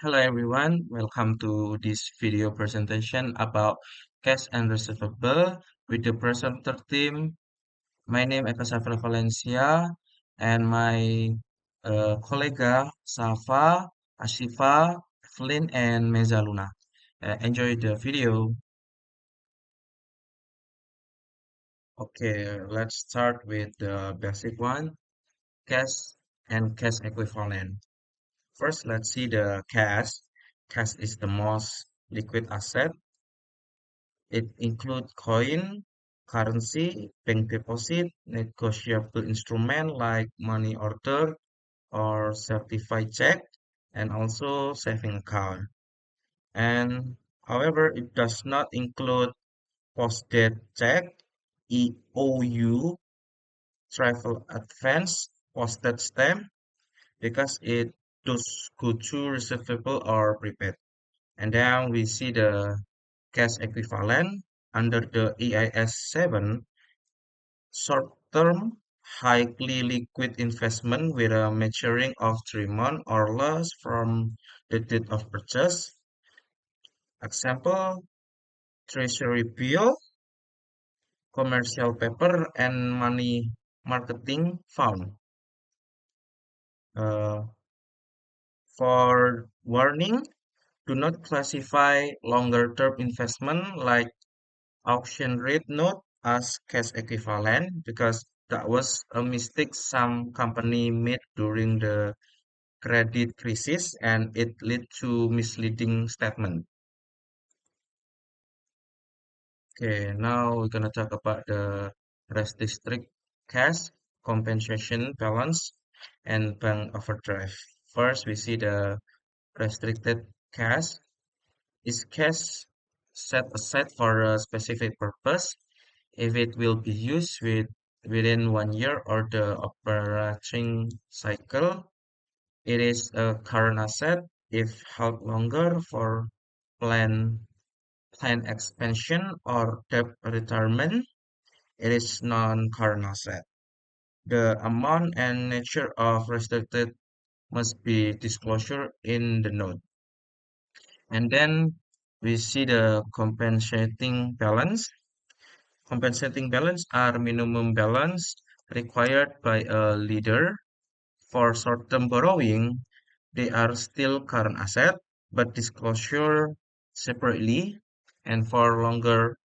Hello everyone, welcome to this video presentation about cash and receivable with the presenter team. My name is Eka Xavier Valencia and my colleague Shafa, Assyifa, Evelyn, and Mezaluna. Enjoy the video. Okay, let's start with the basic one, cash and cash equivalent. First, let's see the cash. Cash is the most liquid asset. It includes coin, currency, bank deposit, negotiable instrument like money order or certified check, and also saving account. And however, it does not include posted check, EOU, travel advance, posted stamp, because it does go to receivable or prepaid. And then we see the cash equivalent under the EIS 7, short-term, highly liquid investment with a maturing of 3 months or less from the date of purchase. Example, treasury bill, commercial paper, and money marketing fund. Uh, for warning, do not classify longer-term investment like auction rate note as cash equivalent because that was a mistake some company made during the credit crisis and it led to misleading statement. Okay, now we're gonna talk about the restricted cash, compensation balance, and bank overdraft. First, we see the restricted cash is cash set aside for a specific purpose if it will be used within 1 year or the operating cycle. It is a current asset if held longer for plan plan expansion or debt retirement. It is non-current asset. The amount and nature of restricted must be disclosure in the note. And then we see the compensating balance. Compensating balance are minimum balance required by a leader. For short-term borrowing, they are still current asset, but disclosure separately. And for longer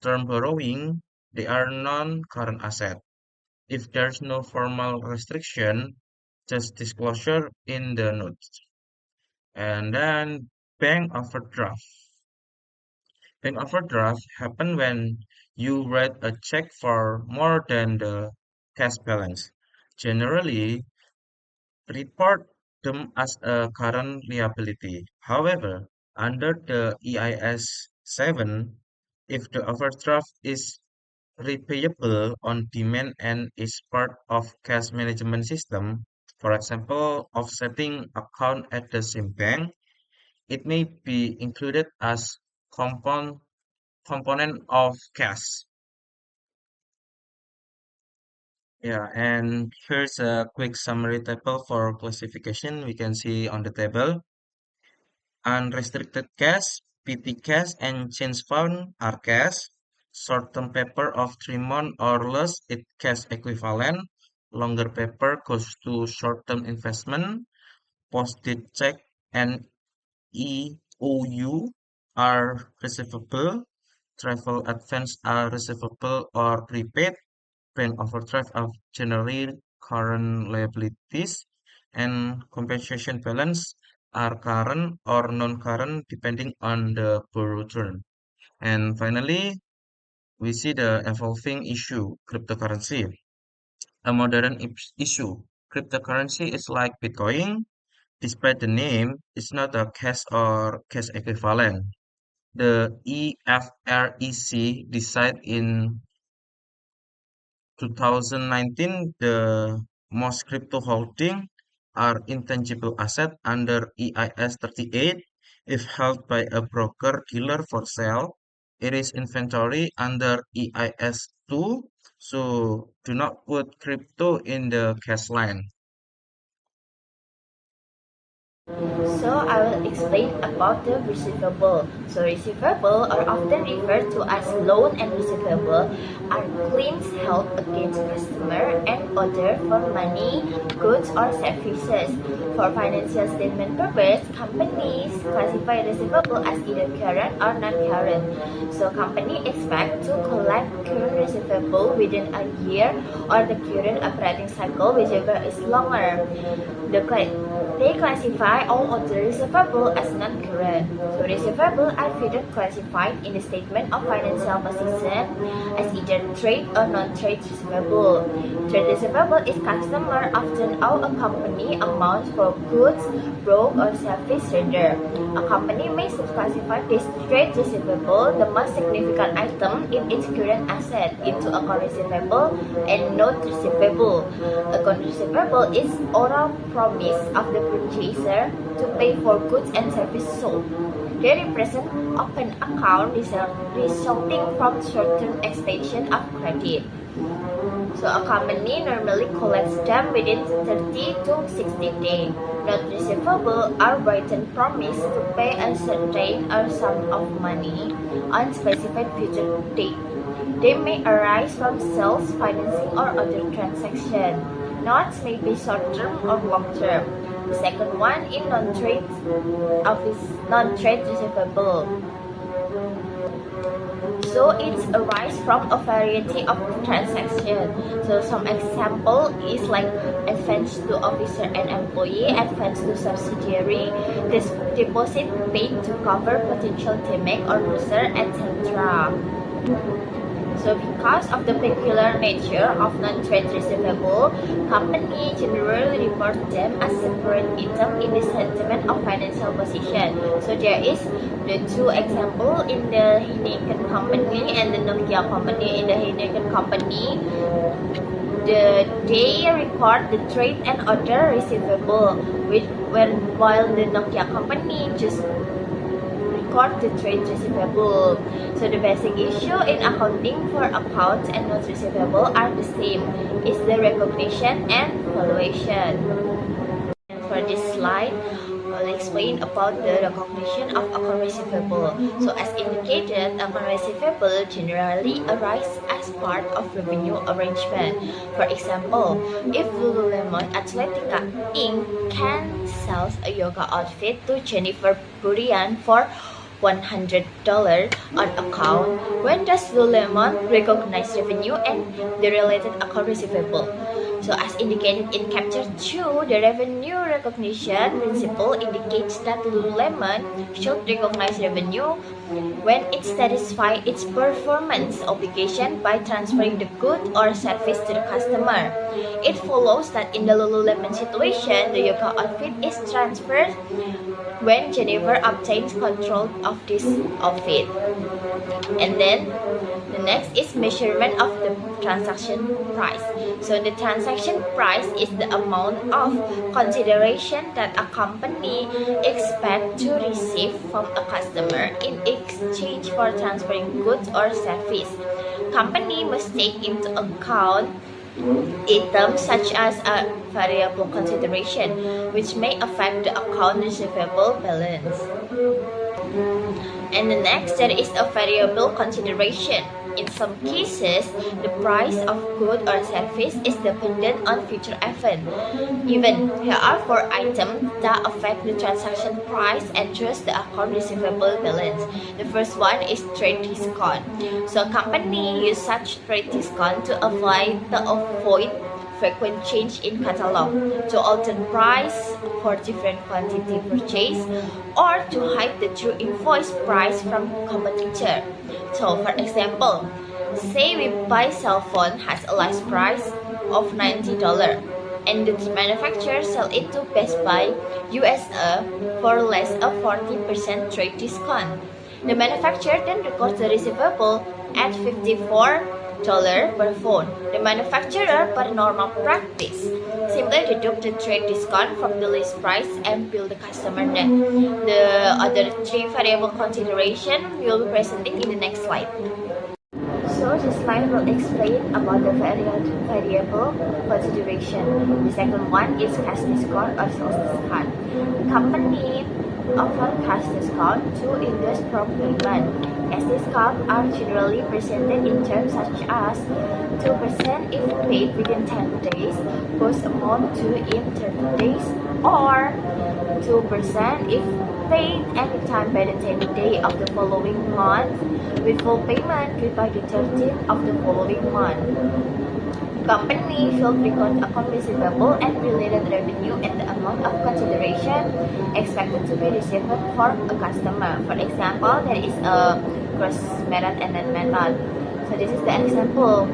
term borrowing, they are non-current asset. If there's no formal restriction, just disclosure in the notes. And then bank overdraft. Bank overdraft happen when you write a check for more than the cash balance. Generally, report them as a current liability. However, under the EIS 7, if the overdraft is repayable on demand and is part of cash management system, for example, offsetting account at the same bank, it may be included as component of cash. Yeah, and here's a quick summary table for classification. We can see on the table unrestricted cash, PT cash, and change fund are cash. Short-term paper of 3 months or less is cash equivalent. Longer paper goes to short-term investment. Posted check and EOU are receivable. Travel advance are receivable or prepaid. Bank overdraft are generally current liabilities, and compensation balance are current or non-current depending on the borrow term. And finally, we see the evolving issue, cryptocurrency. A modern issue. Cryptocurrency is like Bitcoin. Despite the name, it's not a cash or cash equivalent. The EFREC decided in 2019, the most crypto holding are intangible asset under EIS 38. If held by a broker dealer for sale, it is inventory under EIS 2. So do not put crypto in the cash line. So I will explain about the receivable. So receivable are often referred to as loan and receivable are claims held against customer and other for money, goods or services. For financial statement purpose, companies classify receivable as either current or non-current. So company expect to collect current receivable within a year or the current operating cycle, whichever is longer. They classify all other receivable as non-current. So receivable are further classified in the statement of financial position as either trade or non-trade receivable. Trade receivable is customer often owe a company amounts for goods, broke or service render. A company may subclassify this trade receivable, the most significant item in its current asset, into account receivable and note receivable. Account receivable is oral promise of the purchaser to pay for goods and services sold. They represent open account resulting from short-term extension of credit. So a company normally collects them within 30 to 60 days. Note receivable are written promise to pay a certain sum of money on specified future date. They may arise from sales, financing, or other transactions. Notes may be short-term or long-term. The second one is non-trade receivable. So it arises from a variety of transactions. So some example is like advance to officer and employee, advance to subsidiary, this deposit paid to cover potential damage or loser, etc. So because of the peculiar nature of non-trade receivable, companies generally report them as separate item in the statement of financial position. So there is the two example in the Heineken company and the Nokia company. In the Heineken company, they record the trade and other receivable, while the Nokia company just the trade receivable. So the basic issue in accounting for accounts and notes receivable are the same. It's the recognition and valuation. And for this slide, I'll explain about the recognition of account receivable. So as indicated, account receivable generally arise as part of revenue arrangement. For example, if Lululemon Athletica Inc. can sell a yoga outfit to Jennifer Burian for $100 on account, when does Lululemon recognize revenue and the related account receivable? So as indicated in Chapter 2, the revenue recognition principle indicates that Lululemon should recognize revenue when it satisfies its performance obligation by transferring the good or service to the customer. It follows that in the Lululemon situation, the yoga outfit is transferred when Jennifer obtains control of this outfit. And then the next is measurement of the transaction price. So the transaction price is the amount of consideration that a company expects to receive from a customer in exchange for transferring goods or service. Company must take into account items such as a variable consideration, which may affect the account receivable balance. And the next, there is a variable consideration. In some cases, the price of good or service is dependent on future event. Even here are 4 items that affect the transaction price and thus the account receivable balance. The first one is trade discount. So a company use such trade discount to avoid frequent change in catalog, to alter price for different quantity purchase, or to hide the true invoice price from competitor. So for example, say we buy cell phone has a list price of $90 and the manufacturer sell it to Best Buy USA for less of 40% trade discount. The manufacturer then records the receivable at $54 per phone. The manufacturer, per normal practice, simply deduct the trade discount from the list price and bill the customer net. The other 3 variable consideration will be presented in the next slide. So this slide will explain about the variable consideration. The second one is cash discount or sales discount. The company offer cash discount to interest per payment. Cash discounts are generally presented in terms such as 2% if paid within 10 days, post amount due in 30 days, or 2% if paid anytime by the 10th day of the following month, with full payment due by the 13th of the following month. Company should record account receivable and related revenue at the amount of consideration expected to be received for a customer. For example, there is a gross method and net method. So this is the example.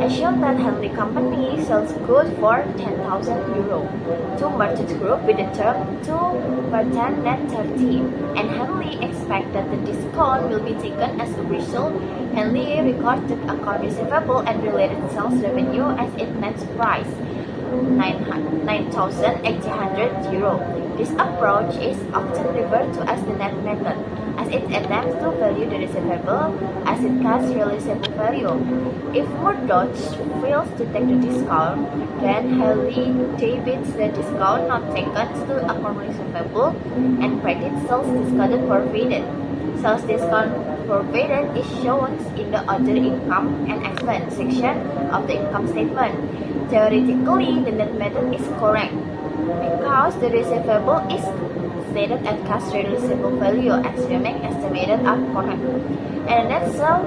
Assume that Henley Company sells goods for 10,000 euro to merchant group with the term 2% net 30, and Henley expects that the discount will be taken as a result. Henley recorded account receivable and related sales revenue as its net price, 9,800 euro. This approach is often referred to as the net method, as it attempts to value the receivable as its cash realizable value. If Murdoch fails to take the discount, then Haley debits the discount not taken to account receivable and credits sales discounted provided. Sales discount provided is shown in the other income and expense section of the income statement. Theoretically, the net method is correct because the receivable is stated at cash realizable value, assuming estimated are correct, and net sale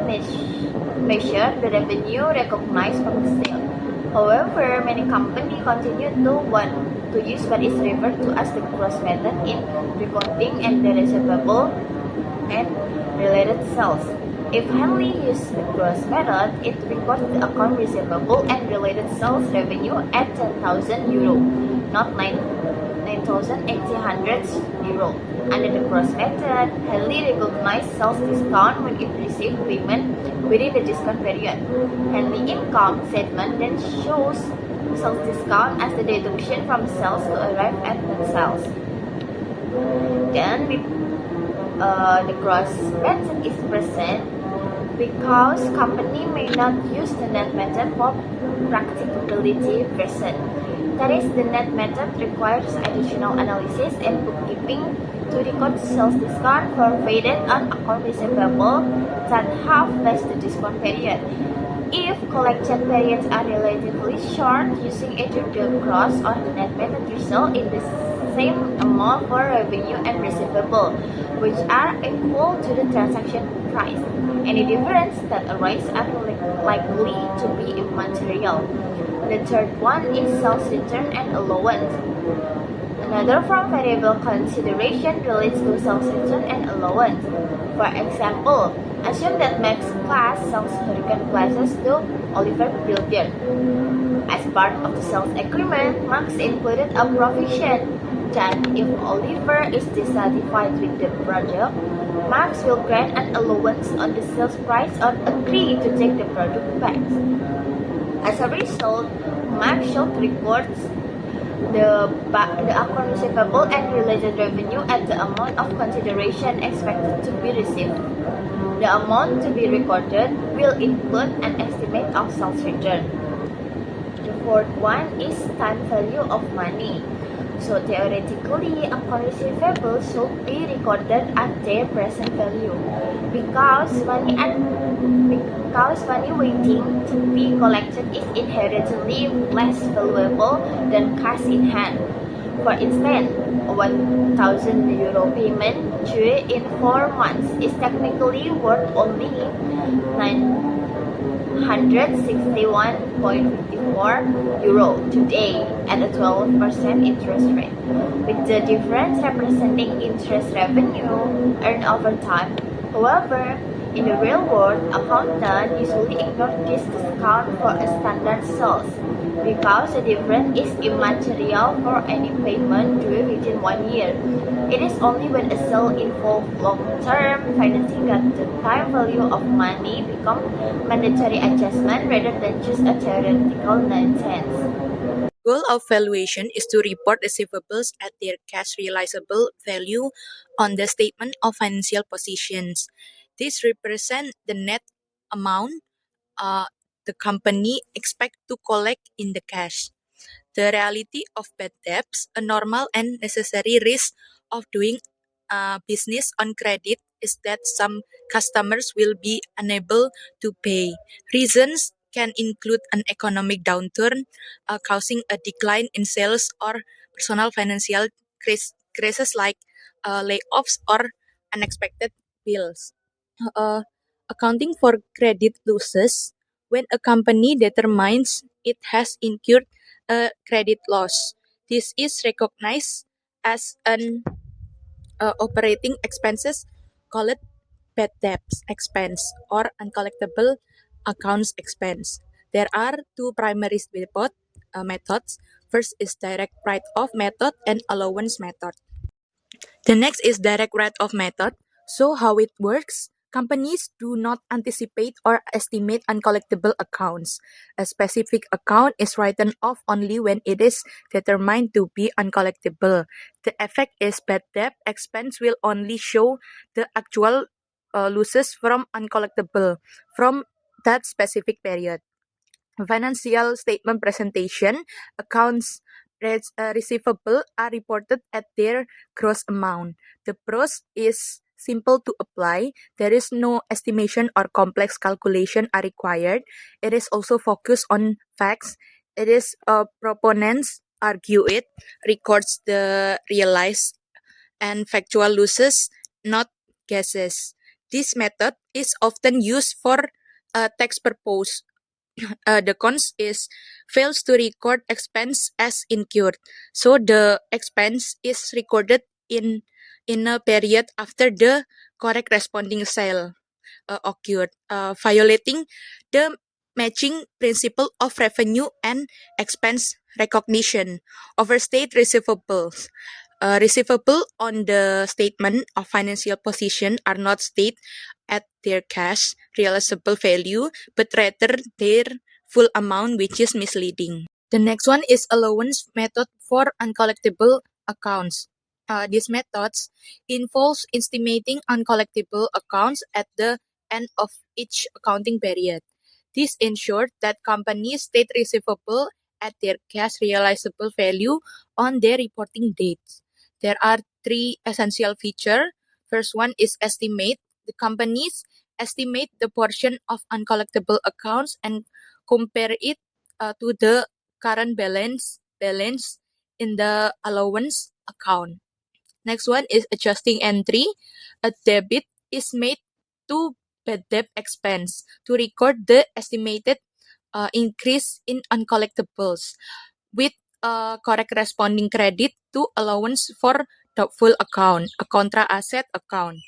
measure the revenue recognized from the sale. However, many companies continue to use what is referred to as the gross method in recording and the receivable and related sales. If Henley uses the gross method, it records the account receivable and related sales revenue at 10,000 euro, not 9,800 euro. Under the gross method, Henley recognizes sales discount when it receives payment within the discount period. Henley income statement then shows sales discount as the deduction from sales to arrive at net sales. Then the gross method is present because company may not use the net method for practicability reason. That is, the net method requires additional analysis and bookkeeping to record sales discount provided on account receivable that have passed the discount period. If collection periods are relatively short, using either the gross or the net method result in the same amount for revenue and receivable, which are equal to the transaction price. Any difference that arises are likely to be immaterial. The third one is sales return and allowance. Another from variable consideration relates to sales return and allowance. For example, assume that Max class sells hurricane glasses to Oliver Builder. As part of the sales agreement, Max included a provision that if Oliver is dissatisfied with the project, Max will grant an allowance on the sales price or agree to take the product back. As a result, Max should record the account receivable and related revenue at the amount of consideration expected to be received. The amount to be recorded will include an estimate of sales return. The fourth one is time value of money. So theoretically, account receivable should be recorded at their present value because money waiting to be collected is inherently less valuable than cash in hand. For instance, a 1,000 euro payment due in 4 months is technically worth only 961.54 euro today at a 12% interest rate, with the difference representing interest revenue earned over time. However, in the real world, accountants usually ignore this discount for a standard sales because the difference is immaterial for any payment due within 1 year. It is only when a sale involves long-term financing that the time value of money becomes mandatory adjustment rather than just a theoretical nonsense. Goal of valuation is to report receivables at their cash realizable value on the statement of financial positions. This represents the net amount the company expect to collect in the cash. The reality of bad debts, a normal and necessary risk of doing business on credit, is that some customers will be unable to pay. Reasons can include an economic downturn causing a decline in sales or personal financial crises like layoffs or unexpected bills. Uh, Accounting for credit losses when a company determines it has incurred a credit loss. This is recognized as an operating expenses called bad debts expense or uncollectible accounts expense. There are two primary methods. First is direct write-off method and allowance method. The next is direct write-off method. So how it works? Companies do not anticipate or estimate uncollectible accounts. A specific account is written off only when it is determined to be uncollectible. The effect is bad debt expense will only show the actual losses from uncollectible from that specific period. Financial statement presentation, accounts receivable are reported at their gross amount. The pros is simple to apply. There is no estimation or complex calculation are required. It is also focused on facts. It is proponents argue it records the realized and factual losses, not guesses. This method is often used for tax purpose. The cons is fails to record expense as incurred. So the expense is recorded in a period after the correct responding sale occurred, violating the matching principle of revenue and expense recognition. Overstate receivables. Receivable on the statement of financial position are not stated at their cash realizable value, but rather their full amount, which is misleading. The next one is allowance method for uncollectible accounts. These methods involves estimating uncollectible accounts at the end of each accounting period. This ensures that companies state receivable at their cash realizable value on their reporting dates. There are three essential features. First one is estimate. The companies estimate the portion of uncollectible accounts and compare it to the current balance in the allowance account. Next one is adjusting entry. A debit is made to bad debt expense to record the estimated increase in uncollectibles with correct corresponding credit to allowance for doubtful account, a contra asset account.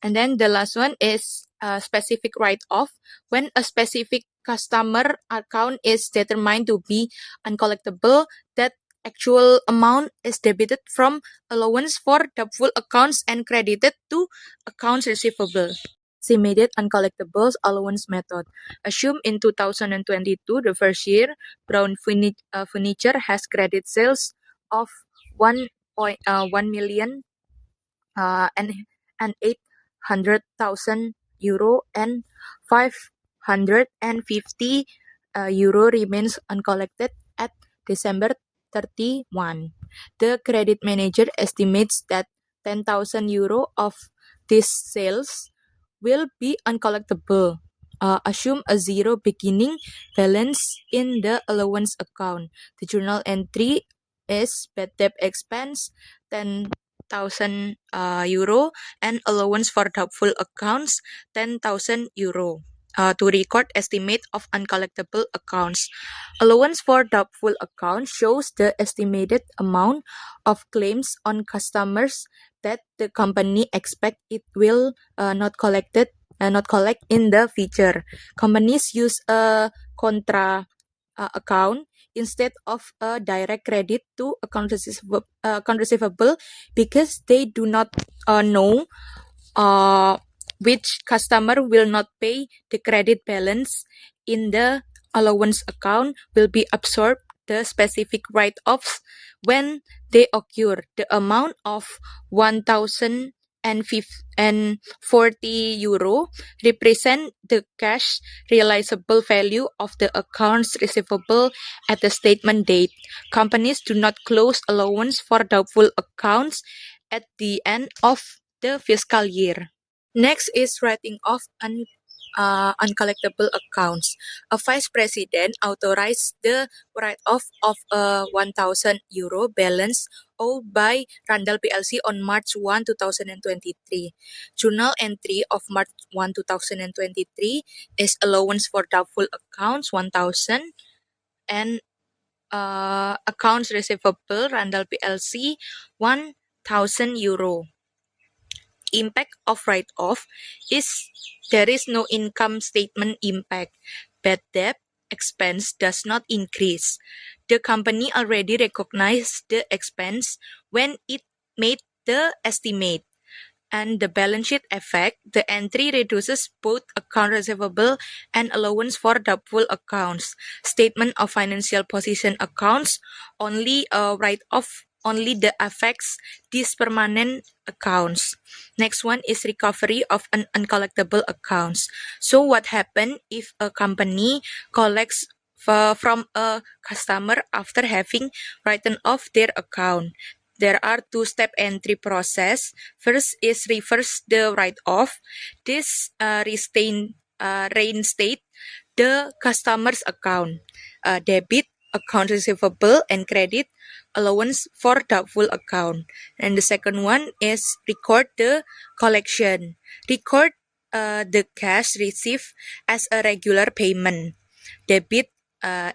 And then the last one is specific write-off. When a specific customer account is determined to be uncollectible, that actual amount is debited from allowance for doubtful accounts and credited to accounts receivable. Estimated uncollectibles allowance method. Assume in 2022, the first year, Brown Furniture has credit sales of 1 million and 800,000 euro and 550 euro remains uncollected at December 31. The credit manager estimates that 10,000 euro of these sales will be uncollectible. Assume a zero beginning balance in the allowance account. The journal entry is bad debt expense 10,000 euro and allowance for doubtful accounts 10,000 euro. To record estimate of uncollectible accounts. Allowance for doubtful accounts shows the estimated amount of claims on customers that the company expect it will not collect in the future. Companies use a contra account instead of a direct credit to account receivable because they do not know which customer will not pay the credit balance in the allowance account will be absorbed the specific write-offs when they occur. The amount of 1,000 and 40 euro represent the cash realizable value of the accounts receivable at the statement date. Companies do not close allowance for doubtful accounts at the end of the fiscal year. Next is writing off uncollectible accounts. A vice president authorized the write-off of a 1,000 euro balance owed by Randall PLC on March 1, 2023. Journal entry of March 1, 2023 is allowance for doubtful accounts 1,000 and accounts receivable Randall PLC 1,000 euro. Impact of write-off is there is no income statement impact. Bad debt expense does not increase. The company already recognized the expense when it made the estimate. And the balance sheet effect, the entry reduces both account receivable and allowance for doubtful accounts. Statement of financial position accounts only write off only the affects these permanent accounts. Next one is recovery of an uncollectible accounts. So what happen if a company collects from a customer after having written off their account? There are two-step entry process. First is reverse the write-off. This reinstate the customer's account. Debit account receivable and credit allowance for doubtful account. And the second one is record the collection. Record the cash received as a regular payment. Debit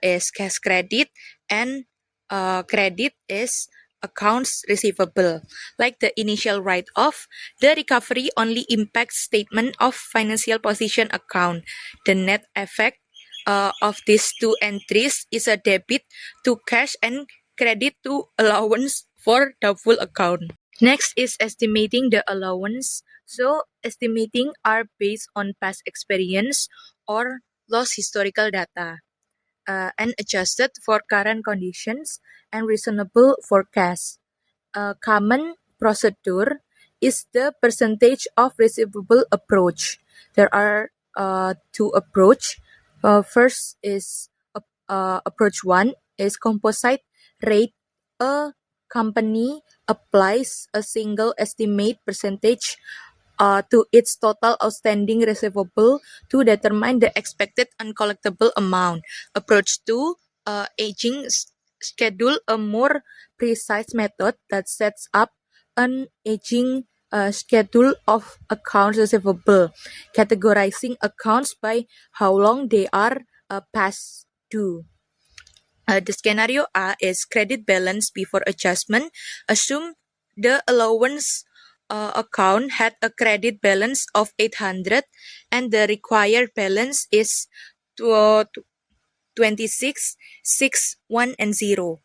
is cash credit and credit is accounts receivable. Like the initial write-off, the recovery only impacts statement of financial position account. The net effect of these two entries is a debit to cash and credit to allowance for doubtful account. Next is estimating the allowance. So estimating are based on past experience or lost historical data and adjusted for current conditions and reasonable forecast. A common procedure is the percentage of receivable approach. There are two approach. First is approach one is composite rate. A company applies a single estimate percentage to its total outstanding receivable to determine the expected uncollectible amount. Approach 2, aging schedule, a more precise method that sets up an aging schedule of accounts receivable, categorizing accounts by how long they are past due. The scenario A is credit balance before adjustment. Assume the allowance account had a credit balance of 800 and the required balance is 26, 6, 1, and 0.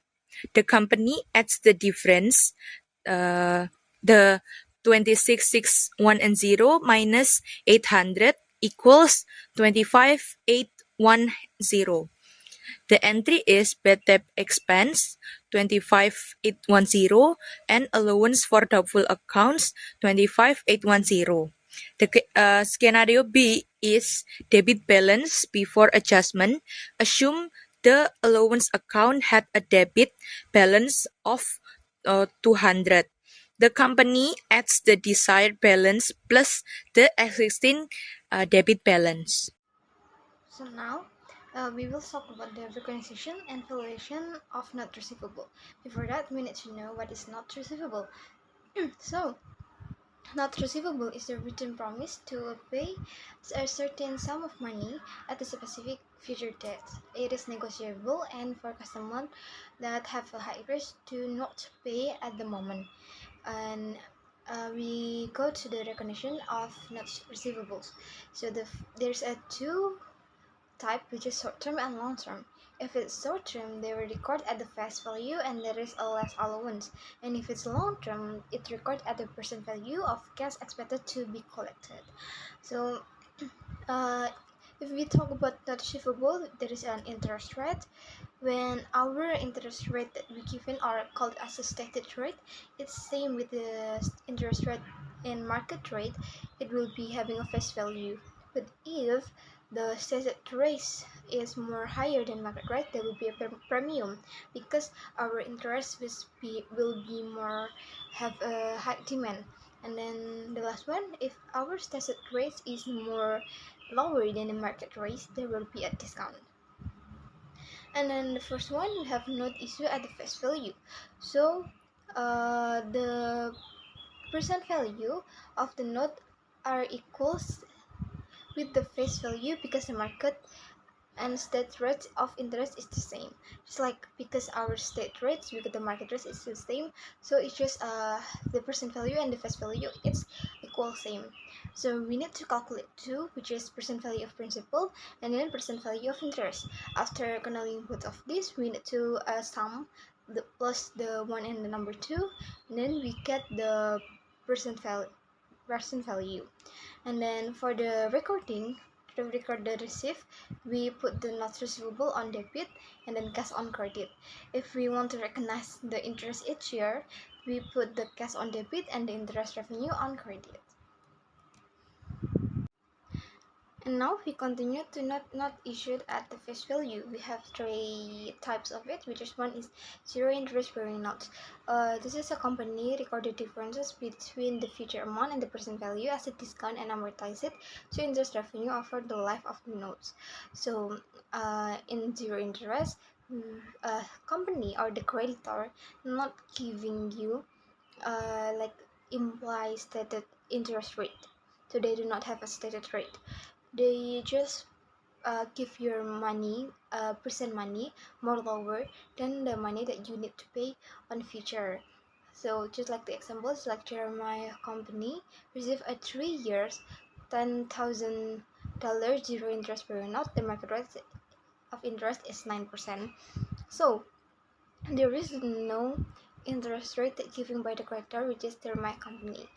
The company adds the difference, the 26, 6, 1, and 0 minus 800 equals 25, 8, 1, 0. The entry is bad debt expense 25,810 and allowance for doubtful accounts 25,810. The scenario B is debit balance before adjustment. Assume the allowance account had a debit balance of 200. The company adds the desired balance plus the existing debit balance. So now we will talk about the recognition and valuation of not receivable. Before that, we need to know what is not receivable. So, not receivable is the written promise to pay a certain sum of money at a specific future date. It is negotiable and for customers that have a high risk to not pay at the moment. And we go to the recognition of not receivables. So there's a two type, which is short term and long term. If it's short term, they will record at the face value and there is a less allowance. And if it's long term, it record at the present value of cash expected to be collected. So if we talk about not receivable, there is an interest rate. When our interest rate that we given are called as a stated rate, it's same with the interest rate in market rate, it will be having a face value. But if the stated rate is more higher than market rate, there will be a premium, because our interest will be more, have a high demand. And then the last one, if our stated rate is more lower than the market rate, there will be a discount. And then the first one, we have note issue at the face value. So the present value of the note are equals with the face value, because the market and state rate of interest is the same. Just like, because our state rates because the market rate is the same, so it's just the present value and the face value, it's equal same. So we need to calculate two, which is present value of principal and then present value of interest. After connecting both of these, we need to sum the plus the one and the number two, and then we get the present value. And then for the recording, to record the receipt, we put the not receivable on debit and then cash on credit. If we want to recognize the interest each year, we put the cash on debit and the interest revenue on credit. And now we continue to not issued at the face value. We have three types of it, which is one is zero interest bearing notes. This is a company recorded differences between the future amount and the present value as a discount and amortize it to interest revenue over the life of the notes. So in zero interest, company or the creditor not giving you like implies stated interest rate. So they do not have a stated rate. They just give your money, present money, more lower than the money that you need to pay on future. So just like the example, it's like Jeremiah company receive a 3 years $10,000 zero interest per note. The market rate of interest is 9%. So there is no interest rate given by the creditor, which is Jeremiah company.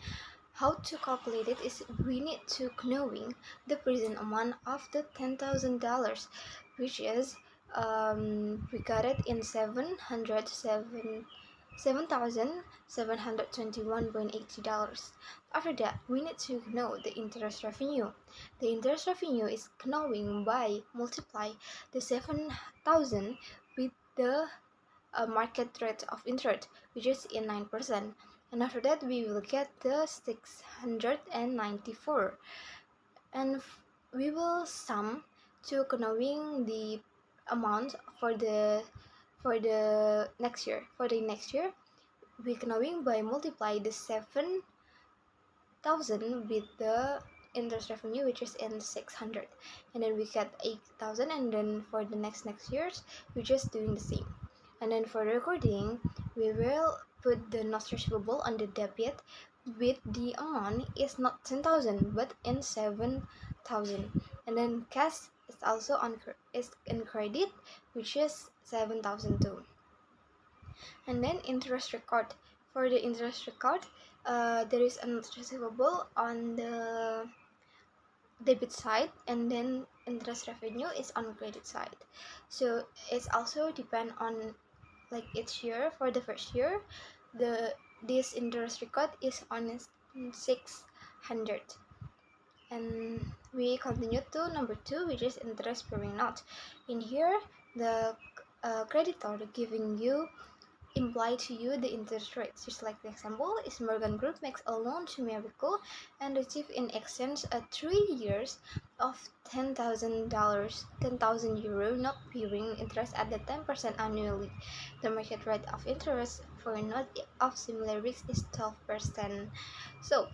How to calculate it is we need to knowing the present amount of the $10,000, which is we got it in 7,721.80. After that, we need to know the interest revenue. The interest revenue is knowing by multiply the 7,000 with the market rate of interest, which is in 9%. And after that, we will get the 694, and we will sum to knowing the amount for the next year. For the next year, we knowing by multiply the 7,000 with the interest revenue, which is in 600, and then we get 8,000. And then for the next years, we're just doing the same. And then for the recording, we will put the not receivable on the debit with the amount is not 10,000 but in 7,000. And then cash is also in credit, which is 7,000 too. And then interest record. For the interest record, there is a not receivable on the debit side, and then interest revenue is on credit side. So it's also depend on like each year. For the first year, this interest record is on 600. And we continue to number 2, which is interest bearing note. In here, the creditor giving you imply to you the interest rates. Just like the example is Morgan Group makes a loan to Miracle and receive in exchange a 3 years of $10,000, 10,000 euro, not bearing interest at the 10% annually. The market rate of interest for a note of similar risk is 12%. So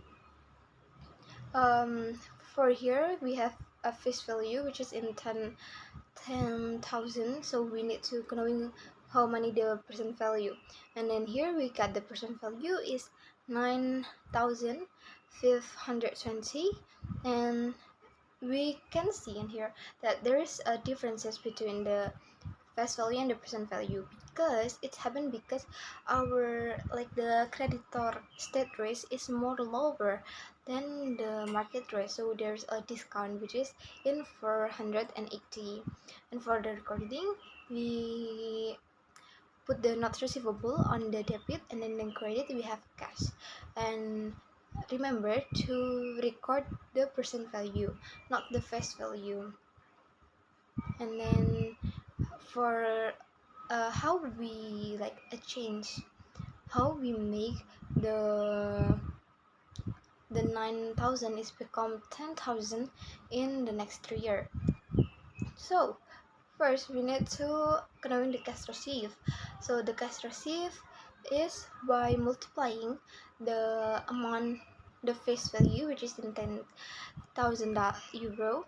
for here we have a face value which is in 10,000, so we need to knowing how many the present value. And then here we got the present value is 9,520, and we can see in here that there is a differences between the face value and the present value, because it happened because our like the creditor state rate is more lower than the market rate, so there's a discount which is in 480. And for the recording, we put the not receivable on the debit, and then in credit we have cash. And remember to record the present value, not the face value. And then for how we like a change, how we make the 9,000 is become 10,000 in the next 3 years. So first we need to knowing the cash receive. So the cash receive is by multiplying the amount, the face value, which is in 10,000 euro,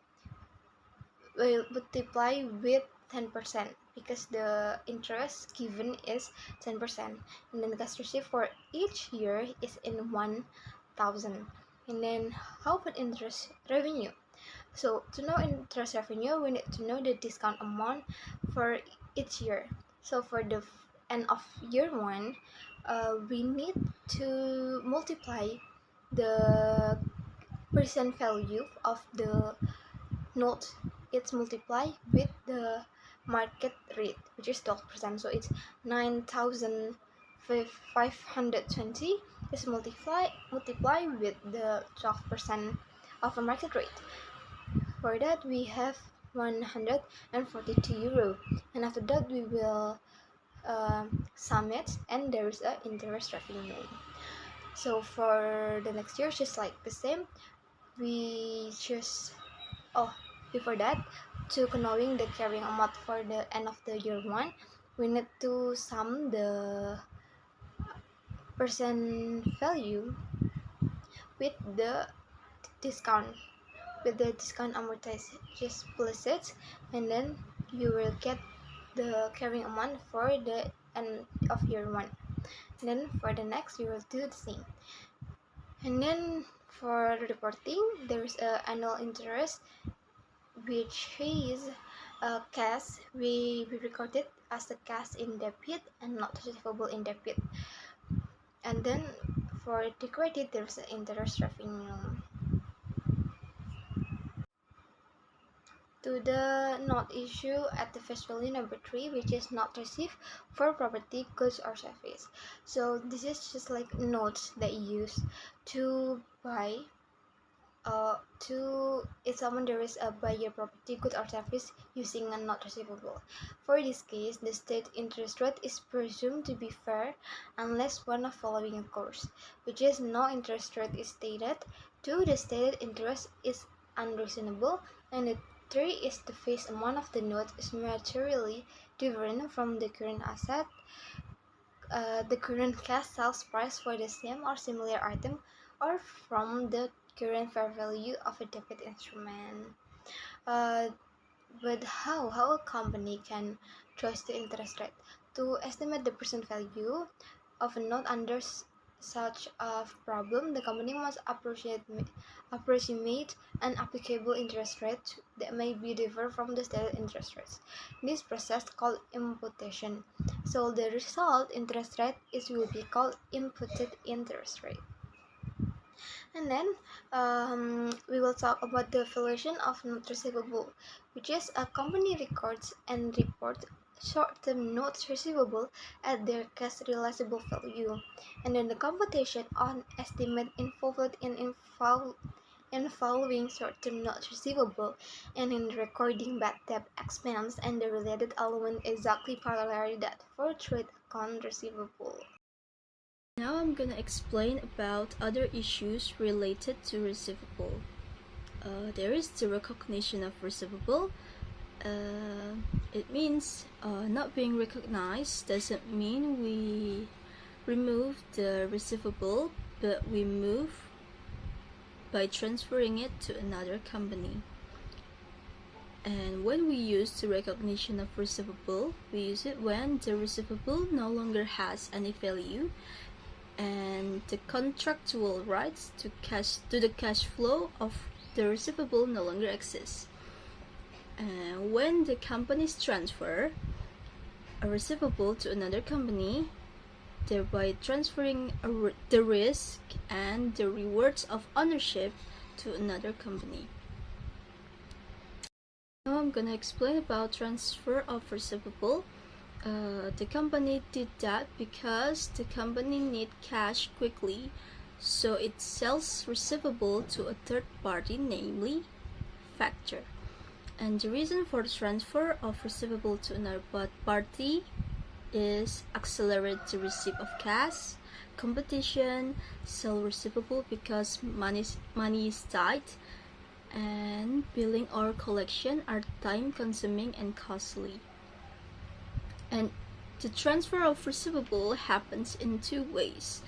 will multiply with 10% because the interest given is 10%, and then the cash receive for each year is in 1,000. And then how about interest revenue? So to know interest revenue, we need to know the discount amount for each year. So for the end of year one, we need to multiply the percent value of the note. It's multiplied with the market rate, which is 12%. So it's 9,520 is multiply with the 12% of a market rate. For that we have 142 euro, and after that we will sum it, and there is a interest revenue. So for the next year, just like the same, we just before that, to knowing the carrying amount for the end of the year one, we need to sum the percent value with the discount amortized. Just plus it, and then you will get the carrying amount for the end of year one. And then for the next, you will do the same. And then for reporting, there is a annual interest, which is a cash. We record it as a cash in debit and not receivable in debit. And then for the credit, there's an interest revenue. To the note issue at the face value number 3, which is not received for property, goods, or service. So this is just like notes that you use to buy if someone there is a buyer property, good, or service using a not receivable. For this case, the state interest rate is presumed to be fair unless one of following occurs, which is no interest rate is stated, 2 the stated interest is unreasonable, and the 3 is the face amount of the note is materially different from the current asset, the current cash sales price for the same or similar item, or from the current fair value of a debit instrument. But how a company can choose the interest rate? To estimate the present value of a note under such a problem, the company must approximate an applicable interest rate that may be different from the stated interest rates. This process called imputation. So the result interest rate will be called imputed interest rate. And then we will talk about the valuation of note receivable, which is a company records and report short-term notes receivable at their cash realizable value, and then the computation on estimate involved in following short-term notes receivable and in recording bad debt expense and the related element exactly parallel that for trade account receivable. Now I'm gonna explain about other issues related to receivable. There is the recognition of receivable. It means not being recognized doesn't mean we remove the receivable, but we move by transferring it to another company. And when we use the recognition of receivable, we use it when the receivable no longer has any value and the contractual rights to the cash flow of the receivable no longer exists. And when the companies transfer a receivable to another company, thereby transferring the risk and the rewards of ownership to another company. Now I'm gonna explain about transfer of receivable. The company did that because the company need cash quickly So it sells receivable to a third party, namely factor. And the reason for the transfer of receivable to another party is accelerate the receipt of cash, competition, sell receivable because money is tight, and billing or collection are time consuming and costly. And the transfer of receivable happens in two ways.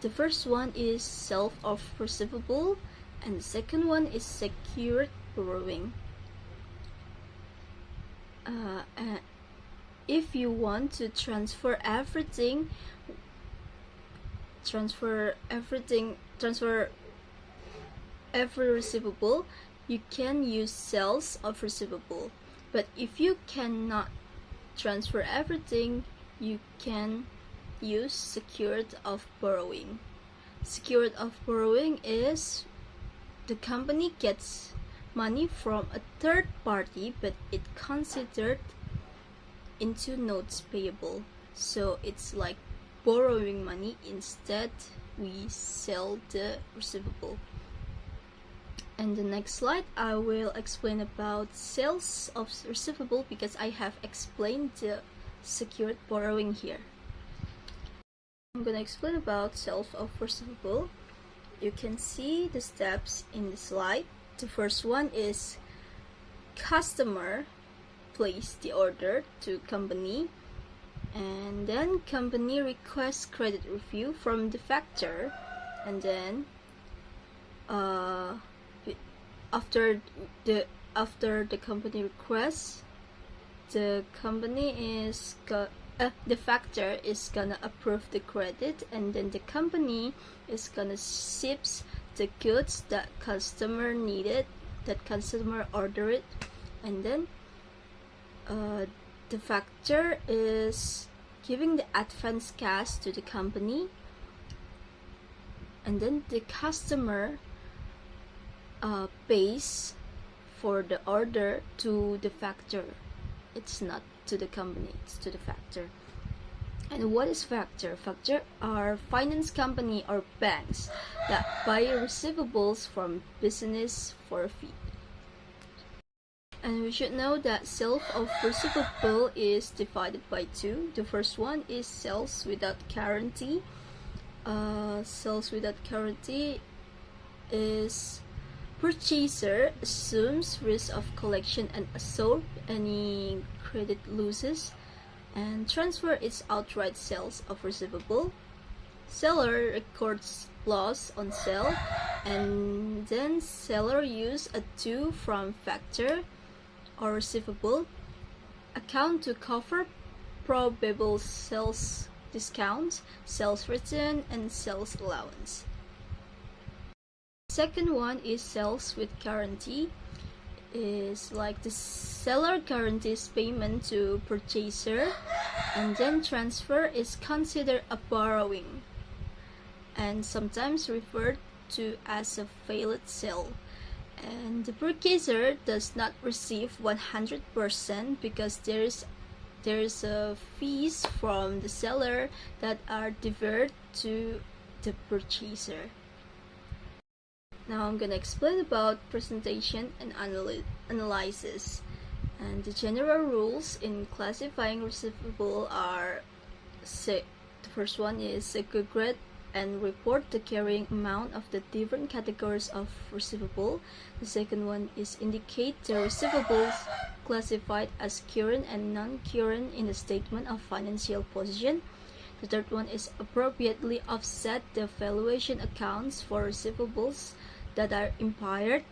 The first one is sale of receivable, and the second one is secured borrowing. If you want to transfer every receivable, you can use sales of receivable. But if you cannot transfer everything, you can use secured of borrowing. Secured of borrowing is the company gets money from a third party, but it considered into notes payable. So it's like borrowing money, instead we sell the receivable. And the next slide I will explain about sales of receivable because I have explained the secured borrowing here. I'm gonna explain about sales of receivable. You can see the steps in the slide. The first one is customer place the order to company, and then company requests credit review from the factor, and then after the company requests, the factor is gonna approve the credit, and then the company is gonna ship the goods that customer needed, that customer ordered, and then the factor is giving the advance cash to the company, and then the customer pays for the order to the factor. It's not to the company, it's to the factor. And what is factor? Factor are finance company or banks that buy receivables from business for a fee. And we should know that sale of receivable is divided by two. The first one is sales without guarantee. Sales without guarantee is purchaser assumes risk of collection and absorb any credit losses, and transfer is outright sales of receivable. Seller records loss on sale, and then seller use a due from factor or receivable account to cover probable sales discounts, sales return, and sales allowance. Second one is sales with guarantee. Is like the seller guarantees payment to purchaser, and then transfer is considered a borrowing and sometimes referred to as a failed sale. And the purchaser does not receive 100% because there's a fees from the seller that are diverted to the purchaser. Now I'm gonna explain about presentation and analysis. And the general rules in classifying receivable are: the first one is segregate and report the carrying amount of the different categories of receivable. The second one is indicate the receivables classified as current and non-current in the statement of financial position. The third one is appropriately offset the valuation accounts for receivables that are impaired,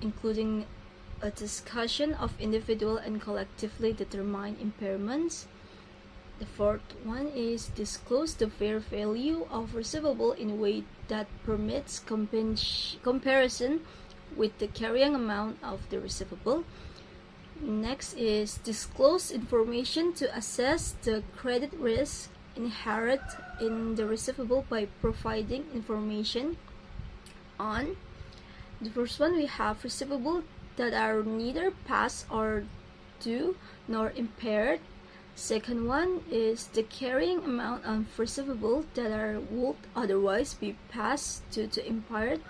including a discussion of individual and collectively determined impairments. The fourth one is disclose the fair value of receivable in a way that permits comparison with the carrying amount of the receivable. Next is disclose information to assess the credit risk inherent in the receivable by providing information on the first one. We have receivable that are neither past or due nor impaired. Second one is the carrying amount of receivable that would otherwise be passed due to impaired,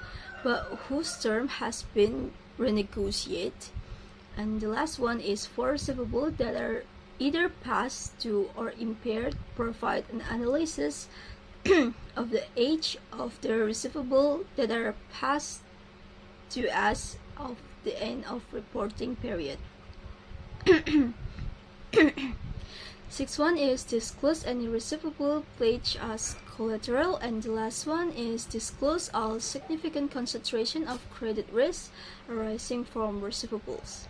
but whose term has been renegotiated. And the last one is for receivable that are either past due or impaired. Provide an analysis of the age of the receivable that are past due as of the end of reporting period. Sixth one is disclose any receivable pledged as collateral, and the last one is disclose all significant concentration of credit risk arising from receivables.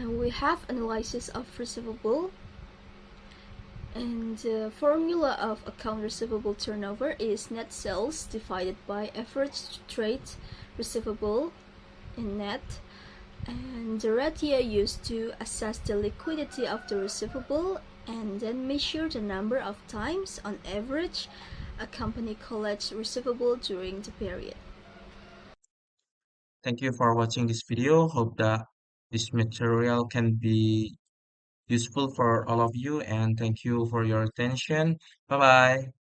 We have analysis of receivable, and the formula of account receivable turnover is net sales divided by average trade receivable in net, and the ratio used to assess the liquidity of the receivable and then measure the number of times on average a company collects receivable during the period. Thank you for watching this video. Hope that this material can be useful for all of you, and thank you for your attention. Bye bye.